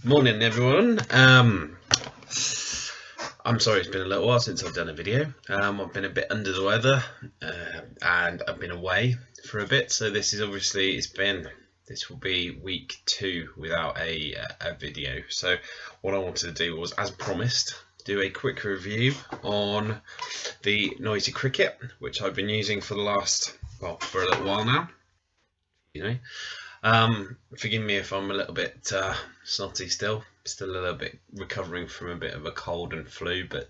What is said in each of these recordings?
Morning everyone. I'm sorry it's been a little while since I've done a video. I've been a bit under the weather and I've been away for a bit, so this will be week 2 without a video. So what I wanted to do was, as promised, do a quick review on the Noisy Cricket, which I've been using for a little while now. Forgive me if I'm a little bit snotty still a little bit recovering from a bit of a cold and flu, but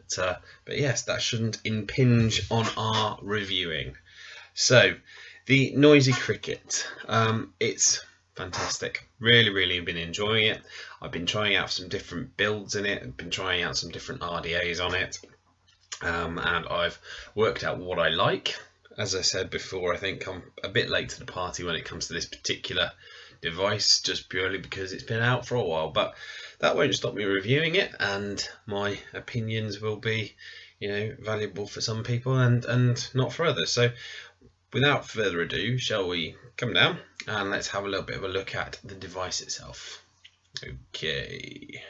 yes, that shouldn't impinge on our reviewing. So the Noisy Cricket, it's fantastic. Really been enjoying it. I've been trying out some different builds in it. I've been trying out some different RDAs on it, and I've worked out what I like. As I said before, I think I'm a bit late to the party when it comes to this particular device, just purely because it's been out for a while, but that won't stop me reviewing it, and my opinions will be, valuable for some people and not for others. So without further ado, shall we come down and let's have a little bit of a look at the device itself. Okay.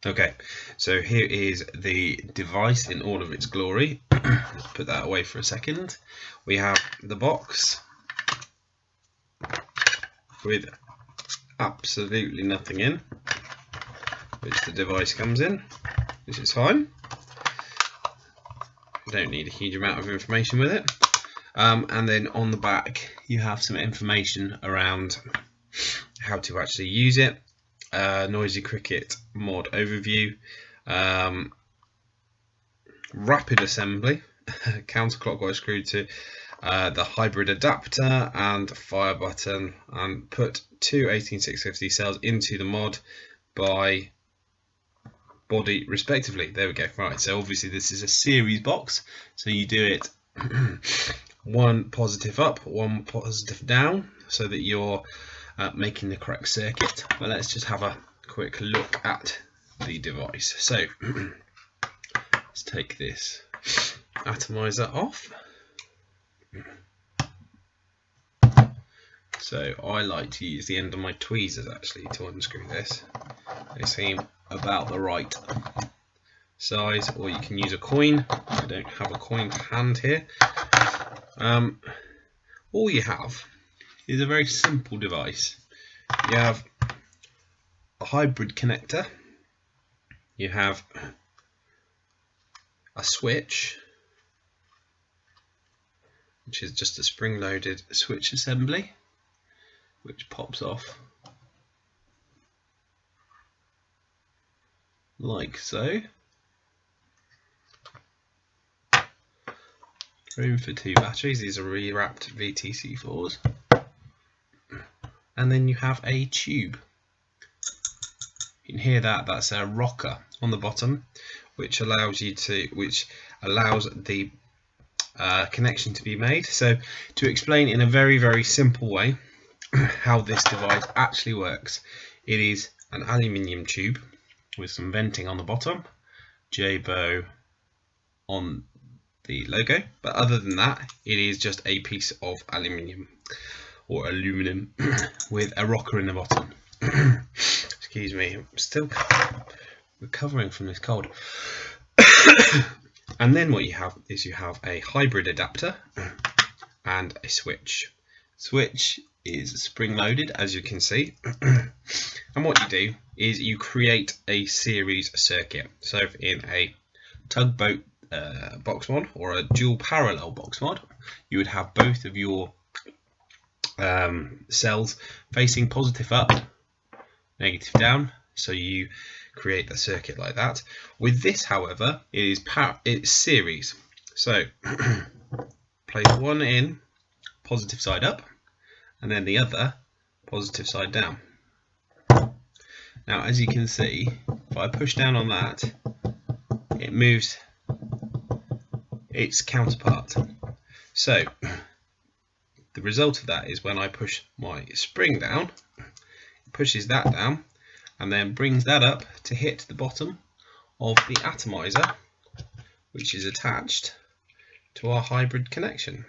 Okay, so here is the device in all of its glory. Let's put that away for a second. We have the box with absolutely nothing in, which the device comes in, which is fine. You don't need a huge amount of information with it. And then on the back you have some information around how to actually use it. Noisy Cricket mod overview, rapid assembly, counterclockwise screw to the hybrid adapter and fire button, and put two 18650 cells into the mod by body respectively. There we go. Right, so obviously this is a series box, so you do it one positive up, one positive down, so that you're making the correct circuit. But let's just have a quick look at the device. So let's take this atomizer off. So I like to use the end of my tweezers actually to unscrew this. They seem about the right size, or you can use a coin. I don't have a coin to hand here. All you have is a very simple device. You have a hybrid connector, you have a switch, which is just a spring-loaded switch assembly, which pops off like so. Room for 2 batteries. These are rewrapped VTC4s. And then you have a tube. You can hear that. That's a rocker on the bottom, which allows the connection to be made. So to explain in a very simple way how this device actually works, it is an aluminium tube with some venting on the bottom, J-Bow on the logo, but other than that it is just a piece of aluminium or aluminum with a rocker in the bottom. Excuse me, I'm still recovering from this cold. And then what you have is a hybrid adapter and a switch. Switch is spring loaded, as you can see. And what you do is you create a series circuit. So in a tugboat box mod or a dual parallel box mod, you would have both of your cells facing positive up, negative down, so you create a circuit like that. With this, however, it's series, so place one in positive side up and then the other positive side down. Now as you can see, if I push down on that, it moves its counterpart. So the result of that is when I push my spring down, it pushes that down and then brings that up to hit the bottom of the atomizer, which is attached to our hybrid connection,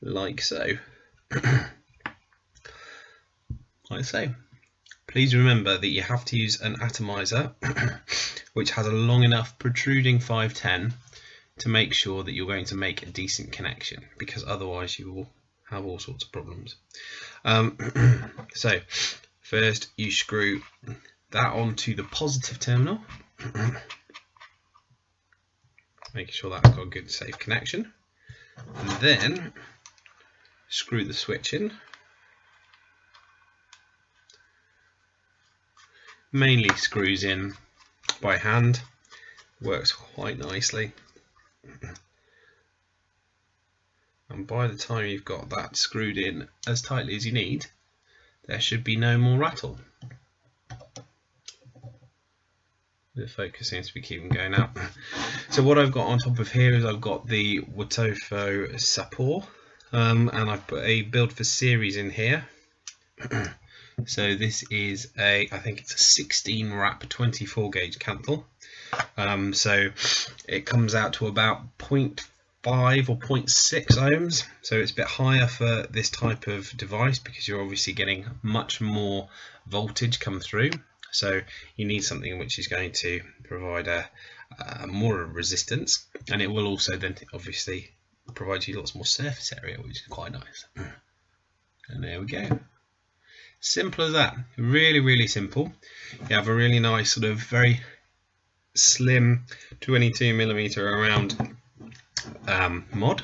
like so. like so. Please remember that you have to use an atomizer which has a long enough protruding 510 to make sure that you're going to make a decent connection, because otherwise you will have all sorts of problems. So first you screw that onto the positive terminal, making sure that's got a good safe connection, and then screw the switch in. Mainly screws in by hand, works quite nicely, and by the time you've got that screwed in as tightly as you need, there should be no more rattle. The focus seems to be keeping going out. So what I've got on top of here is I've got the Wotofo Sapor, and I've put a build for series in here. So this is I think it's a 16 wrap 24 gauge candle. So it comes out to about 0.5 or 0.6 ohms. So it's a bit higher for this type of device because you're obviously getting much more voltage come through. So you need something which is going to provide a more resistance, and it will also then obviously provide you lots more surface area, which is quite nice. And there we go. Simple as that. Really simple. You have a really nice sort of very slim 22mm around mod,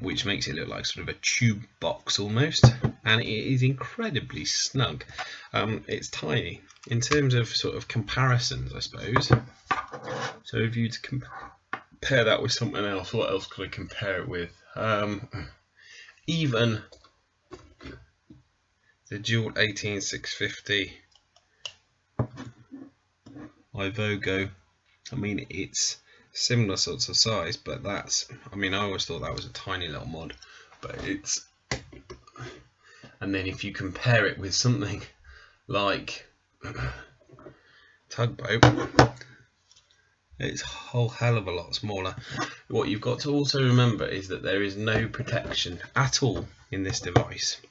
which makes it look like sort of a tube box almost, and it is incredibly snug. It's tiny in terms of sort of comparisons, I suppose. So if you to compare that with something else, what else could I compare it with? Even the Dual 18650 Ivogo. I mean, it's similar sorts of size, but that's, I mean, I always thought that was a tiny little mod, but it's, and then if you compare it with something like Tugboat, it's a whole hell of a lot smaller. What you've got to also remember is that there is no protection at all in this device.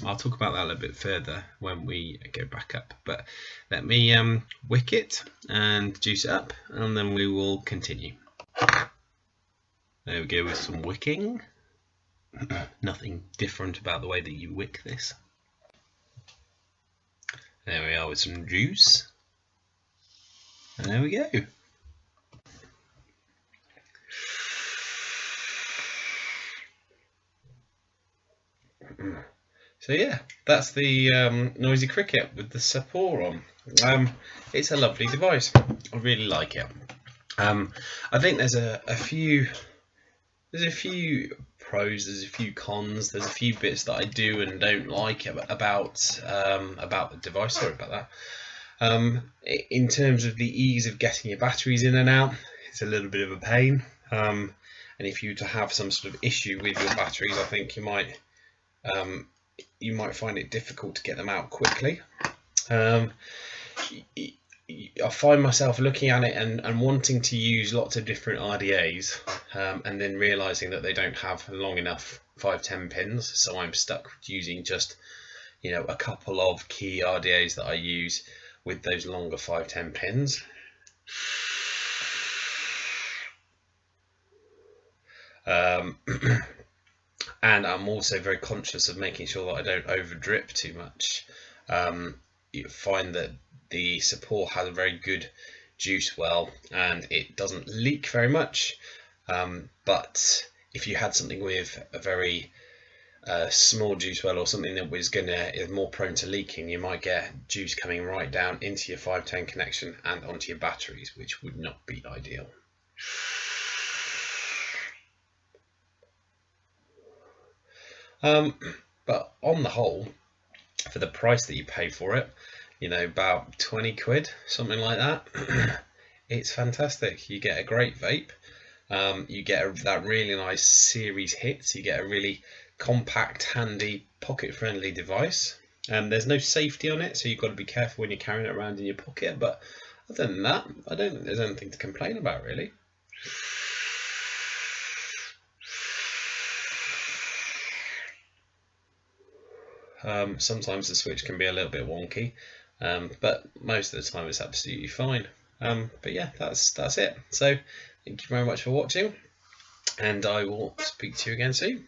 I'll talk about that a little bit further when we go back up, but let me wick it and juice it up, and then we will continue. There we go with some wicking. Nothing different about the way that you wick this. There we are with some juice, and there we go. So yeah, that's the Noisy Cricket with the Sapor on. It's a lovely device. I really like it. I think there's a few pros, there's a few cons, there's a few bits that I do and don't like about the device. Sorry about that. In terms of the ease of getting your batteries in and out, it's a little bit of a pain. And if you were to have some sort of issue with your batteries, I think you might find it difficult to get them out quickly. I find myself looking at it and wanting to use lots of different RDAs, and then realizing that they don't have long enough 510 pins, so I'm stuck using just a couple of key RDAs that I use with those longer 510 pins. And I'm also very conscious of making sure that I don't over drip too much. You find that the Sapor has a very good juice well and it doesn't leak very much, but if you had something with a very small juice well or something that is more prone to leaking, you might get juice coming right down into your 510 connection and onto your batteries, which would not be ideal. But on the whole, for the price that you pay for it, about 20 quid, something like that, it's fantastic. You get a great vape, you get that really nice series hit, you get a really compact, handy, pocket-friendly device. There's no safety on it, so you've got to be careful when you're carrying it around in your pocket, but other than that, I don't think there's anything to complain about, really. Sometimes the switch can be a little bit wonky, but most of the time it's absolutely fine. But yeah, that's it. So thank you very much for watching, and I will speak to you again soon.